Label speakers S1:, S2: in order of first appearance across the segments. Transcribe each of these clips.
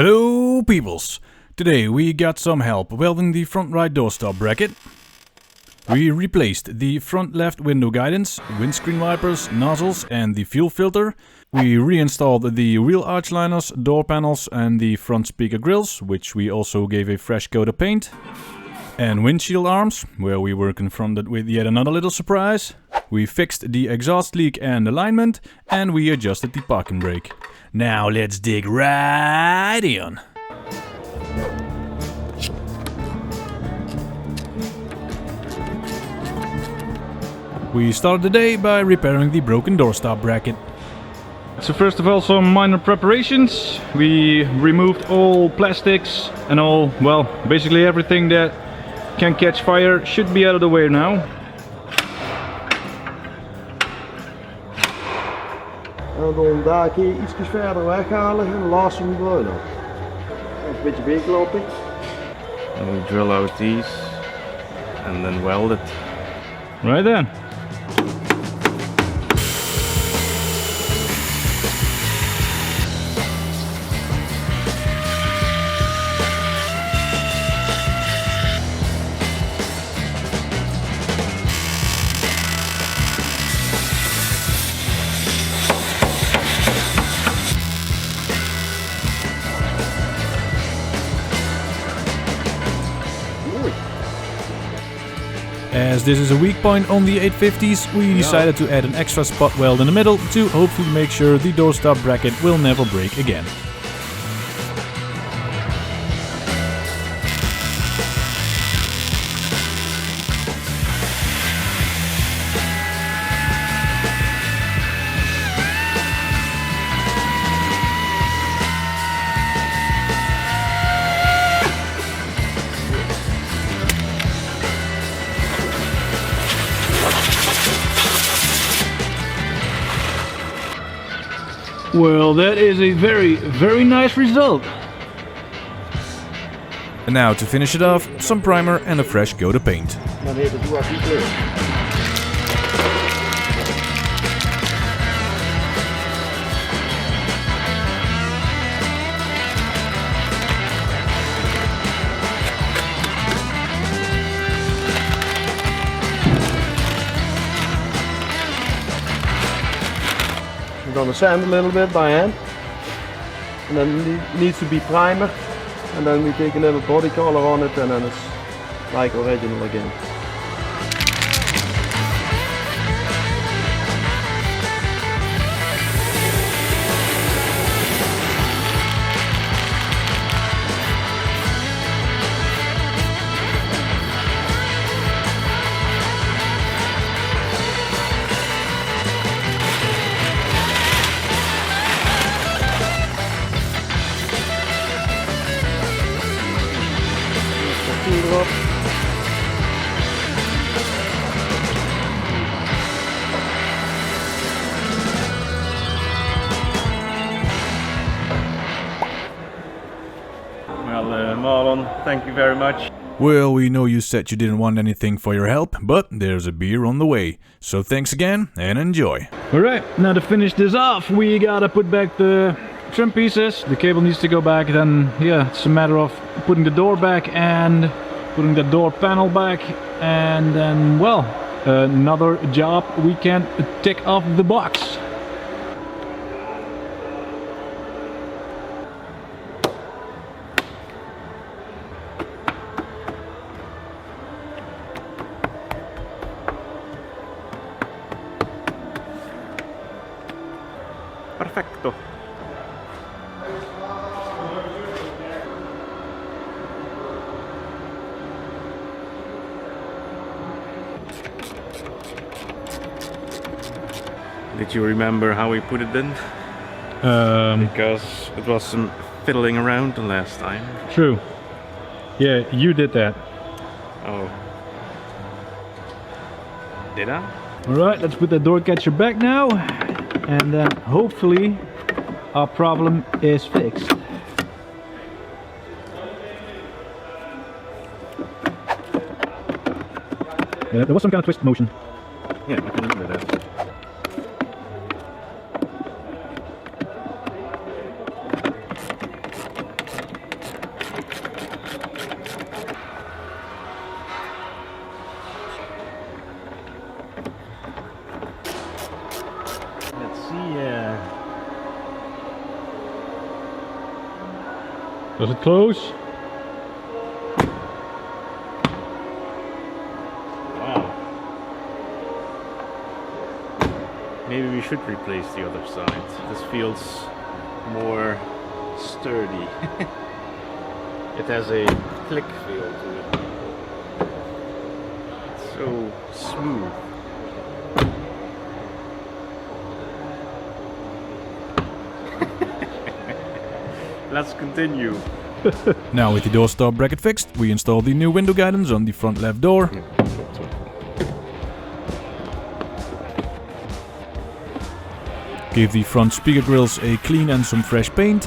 S1: Hello peoples! Today we got some help welding the front right doorstop bracket. We replaced the front left window guidance, windscreen wipers, nozzles and the fuel filter. We reinstalled the rear arch liners, door panels and the front speaker grills, which we also gave a fresh coat of paint. And windshield arms, where we were confronted with yet another little surprise. We fixed the exhaust leak and alignment, and we adjusted the parking brake. Now let's dig right in. We started the day by repairing the broken doorstop bracket.
S2: So first of all, some minor preparations. We removed all plastics and all, well, basically everything that can catch fire should be out of the way now.
S3: En dan daar een keer iets verder weghalen en de laatste moet eruit. Een beetje beeklappen.
S4: And we drill out these and then weld it.
S2: Right then.
S1: As this is a weak point on the 850s, we decided to add an extra spot weld in the middle to hopefully make sure the doorstop bracket will never break again.
S2: Well, that is a very nice result.
S1: And now to finish it off, some primer and a fresh coat of paint.
S3: Dan heet het doe niet kleur. I'm going to sand a little bit by hand, and then it needs to be primer, and then we take a little body color on it, and then it's like original again. Erop.
S4: Well, Marlon, thank you very much.
S1: Well, we know you said you didn't want anything for your help, but there's a beer on the way. So thanks again and enjoy.
S2: Alright, now to finish this off, we gotta put back the trim pieces. The cable needs to go back, then yeah, it's a matter of putting the door back and putting the door panel back, and then, well, another job we can tick off the box.
S4: Perfecto. Did you remember how we put it in? Because it was some fiddling around the last time.
S2: True. Yeah, you did that.
S4: Oh. Did I?
S2: Alright, let's put the door catcher back now, and then hopefully our problem is fixed. There was some kind of twist motion.
S4: Yeah, I can remember that.
S2: Does it close?
S4: Wow. Maybe we should replace the other side. This feels more sturdy. It has a click feel to it. It's so smooth. Let's continue.
S1: Now with the door stop bracket fixed, we install the new window guidance on the front left door. Give the front speaker grills a clean and some fresh paint.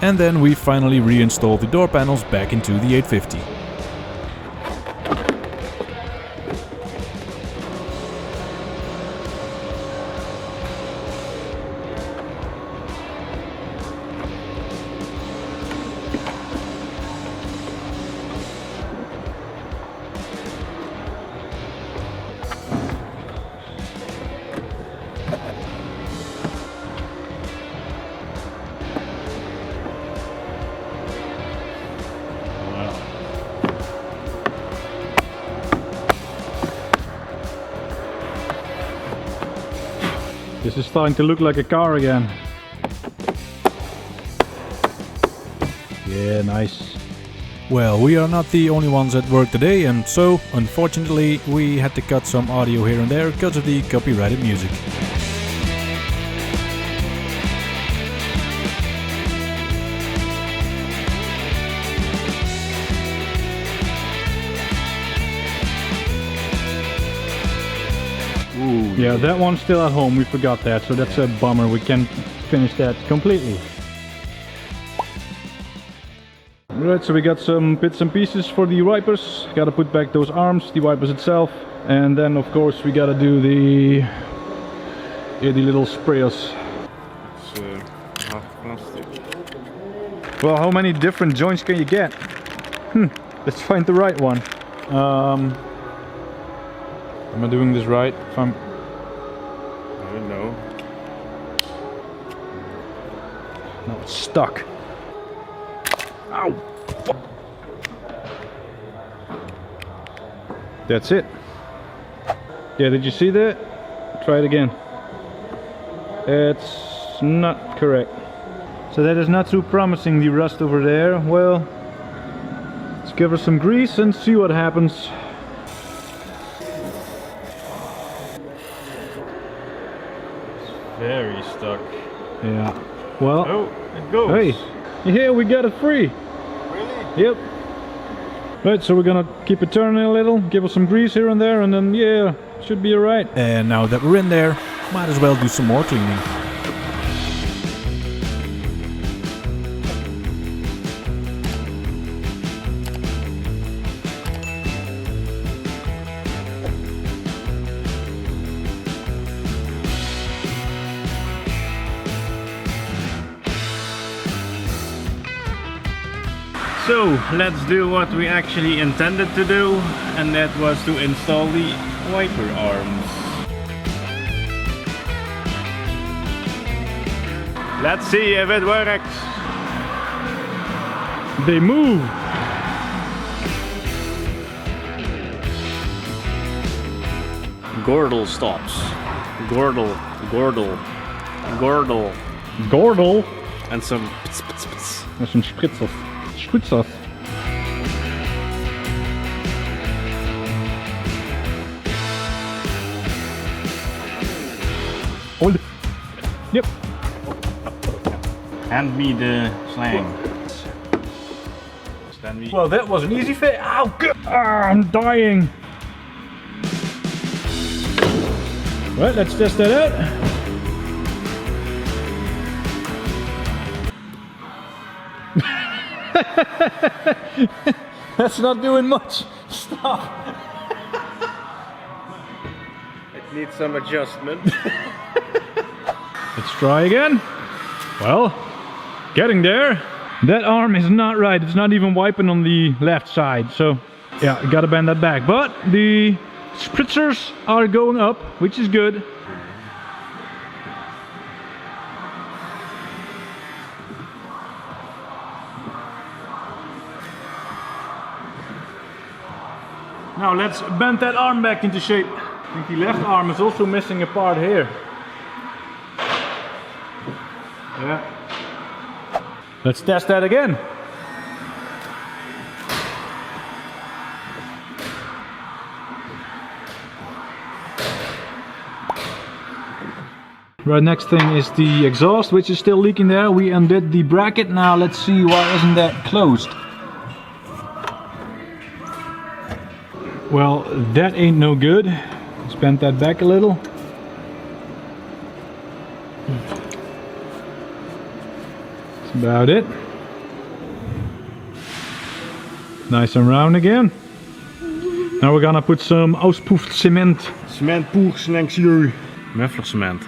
S1: And then we finally reinstall the door panels back into the 850.
S2: This is starting to look like a car again. Yeah, nice.
S1: Well, we are not the only ones at work today, and so, unfortunately, we had to cut some audio here and there because of the copyrighted music.
S4: Ooh.
S2: Yeah, that one's still at home, we forgot that, so that's a bummer, we can't finish that completely. Right, so we got some bits and pieces for the wipers, gotta put back those arms, the wipers itself, and then of course we gotta do the little sprayers.
S4: It's half plastic.
S2: Well, how many different joints can you get? Let's find the right one. Am I doing this right? If I'm...
S4: I don't know.
S2: No, it's stuck. Ow! That's it. Yeah, did you see that? Try it again. It's not correct. So that is not too promising, the rust over there. Well, let's give her some grease and see what happens.
S4: Very stuck.
S2: Yeah. Well,
S4: Oh, it goes.
S2: hey, yeah, we got it free.
S4: Really?
S2: Yep. Right, so we're gonna keep it turning a little, give it some grease here and there, and then yeah, should be alright.
S1: And now that we're in there, might as well do some more cleaning.
S4: So let's do what we actually intended to do, and that was to install the wiper arms. Let's see if it works.
S2: They move!
S4: Gordel stops. Gordel, gordel, gordel.
S2: Gordel!
S4: And some pts, pts, pts.
S2: Dat is een spritzer. Spritzer. Hold. Yep.
S4: Hand me the slang. Stand me.
S2: Well, that was an easy fit. Ow! Ah, I'm dying. Right, let's test that out. That's not doing much. Stop.
S4: It needs some adjustment.
S2: Let's try again. Well, getting there. That arm is not right. It's not even wiping on the left side. So, yeah, gotta bend that back. But the spritzers are going up, which is good. Now let's bend that arm back into shape. I think the left arm is also missing a part here. Yeah. Let's test that again. Right, next thing is the exhaust, which is still leaking there. We undid the bracket. Now let's see why isn't that closed. Well, that ain't no good. Let's bend that back a little. That's about it. Nice and round again. Now we're gonna put some auspuff cement.
S4: Cement pour selection. Muffler cement.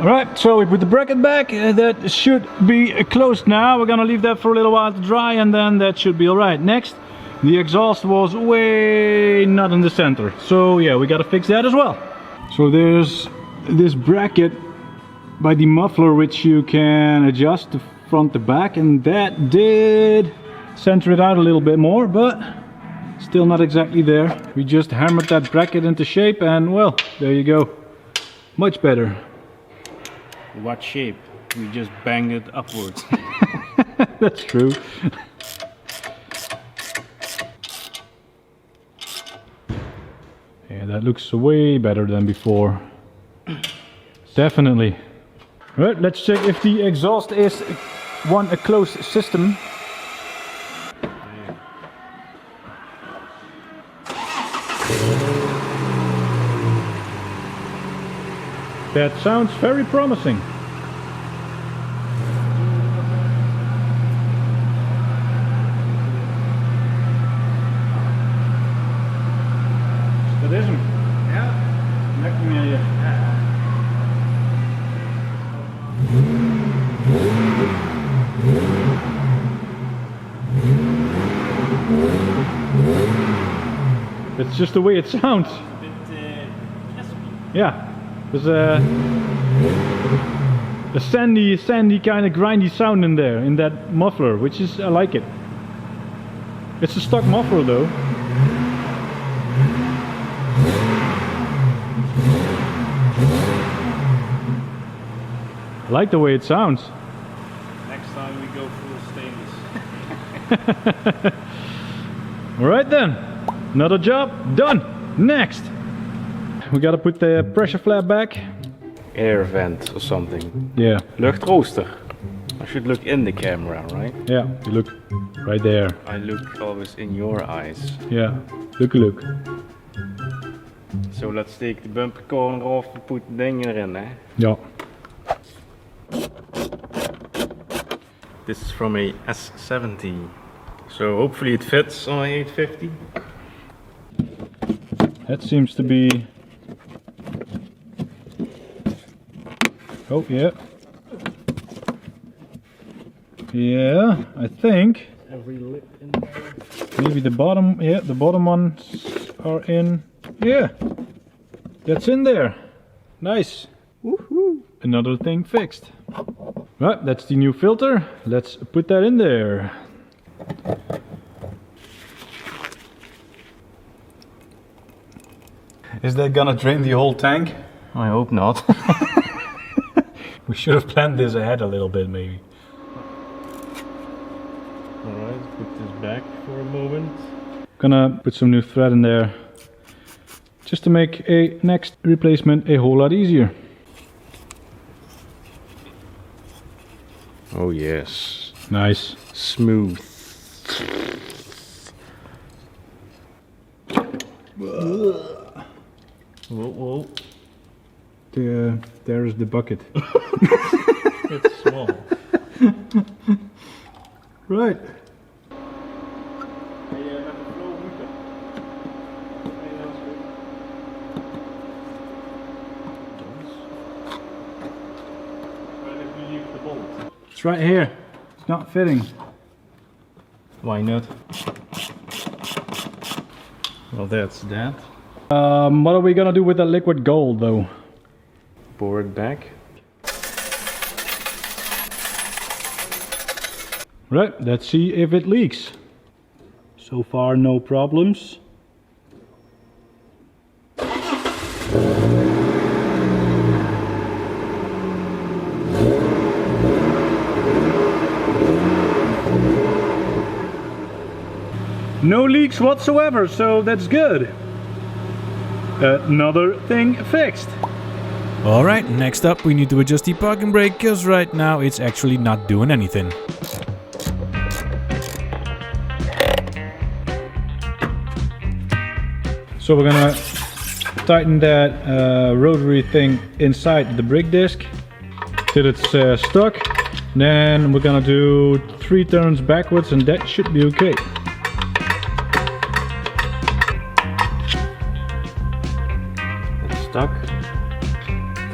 S2: Alright, so we put the bracket back. That should be closed now. We're gonna leave that for a little while to dry and then that should be alright. Next, the exhaust was way not in the center. So yeah, we gotta fix that as well. So there's this bracket by the muffler which you can adjust the front to back, and that did center it out a little bit more, but still not exactly there. We just hammered that bracket into shape and well, there you go. Much better.
S4: What shape? We just banged it upwards.
S2: That's true. Yeah, that looks way better than before. Definitely. Right, let's check if the exhaust is a closed system. That sounds very promising. Dat is hem.
S4: Ja.
S2: Lekker meer je. It's just the way it sounds. Yeah. There's a sandy kind of grindy sound in there, in that muffler, which is, I like it. It's a stock muffler though. I like the way it sounds.
S4: Next time we go full stainless.
S2: Alright then, another job done. Next, we gotta put the pressure flap back.
S4: Air vent or something.
S2: Yeah.
S4: Luchtrooster. I should look in the camera, right?
S2: Yeah, you look right there.
S4: I look always in your eyes.
S2: Yeah, look.
S4: So let's take the bumper corner off and put the ding erin, eh?
S2: Yeah.
S4: This is from a S70. So hopefully it fits on a 850.
S2: That seems to be... Oh, yeah. Yeah, I think.
S4: Every lip in there.
S2: Maybe the bottom, yeah, the bottom ones are in. Yeah, that's in there. Nice. Woohoo! Another thing fixed. Right, that's the new filter. Let's put that in there. Is that gonna drain the whole tank?
S4: I hope not.
S2: We should have planned this ahead a little bit, maybe.
S4: Alright, put this back for a moment.
S2: Gonna put some new thread in there, just to make a next replacement a whole lot easier.
S4: Oh yes.
S2: Nice.
S4: Smooth. Whoa.
S2: There's the bucket.
S4: It's small.
S2: Right. It's right here. It's not fitting.
S4: Why not? Well, that's that.
S2: What are we gonna do with the liquid gold though?
S4: Pour it back.
S2: Right, let's see if it leaks. So far no problems. No leaks whatsoever, so that's good. Another thing fixed.
S1: Alright, next up we need to adjust the parking brake, cause right now it's actually not doing anything.
S2: So we're gonna tighten that rotary thing inside the brake disc till it's stuck. Then we're gonna do 3 turns backwards and that should be okay.
S4: It's stuck.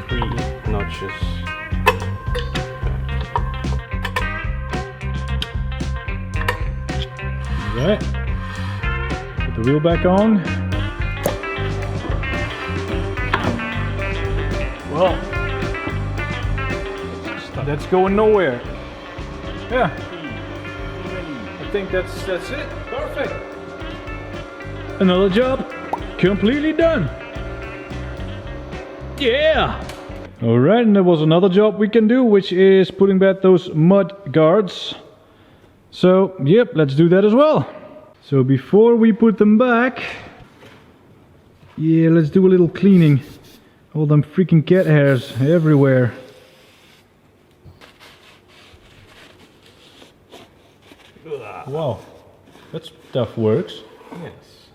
S4: 3 notches.
S2: Alright. Put the wheel back on. Well, that's going nowhere. Yeah, I think that's it. Perfect. Another job completely done. Yeah. All right, and there was another job we can do, which is putting back those mud guards. So, yep, let's do that as well. So before we put them back, yeah, let's do a little cleaning. All them freaking cat hairs everywhere. Wow, that stuff works.
S4: Yes.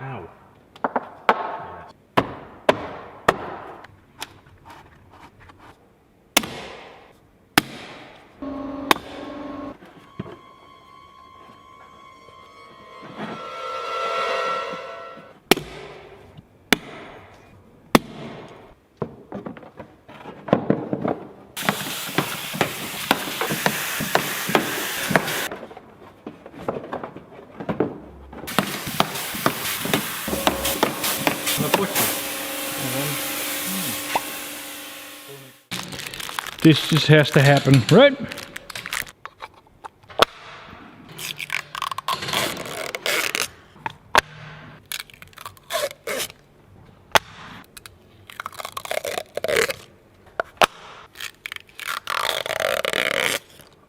S4: Ow.
S2: This just has to happen, right?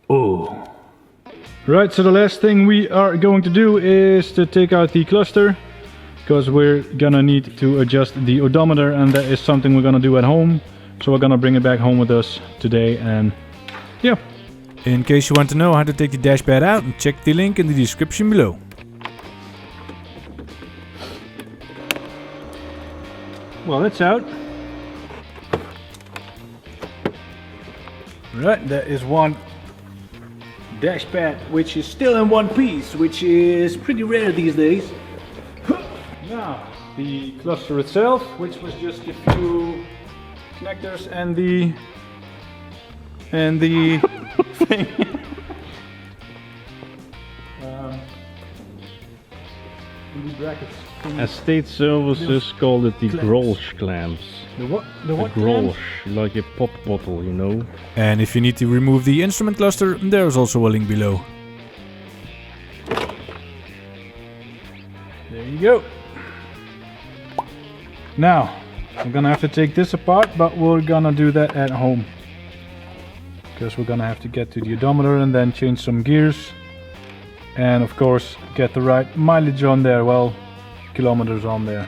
S2: Oh. Right, so the last thing we are going to do is to take out the cluster, because we're gonna need to adjust the odometer, and that is something we're gonna do at home. So we're gonna bring it back home with us today, and yeah.
S1: In case you want to know how to take the dashpad out, check the link in the description below.
S2: Well, it's out. Right, there is one dashpad which is still in one piece, which is pretty rare these days. Now, the cluster itself, which was just a few connectors and the thing. The brackets.
S4: As State Services called it the Grolsch clamps.
S2: The what? The
S4: A
S2: what?
S4: Grolsch, like a pop bottle, you know.
S1: And if you need to remove the instrument cluster, there's also a link below.
S2: There you go. Now, I'm gonna have to take this apart, but we're gonna do that at home. Because we're gonna have to get to the odometer and then change some gears. And of course, get the right mileage on there, well, kilometers on there.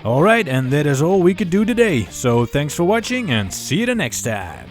S1: Alright, and that is all we could do today. So thanks for watching and see you the next time.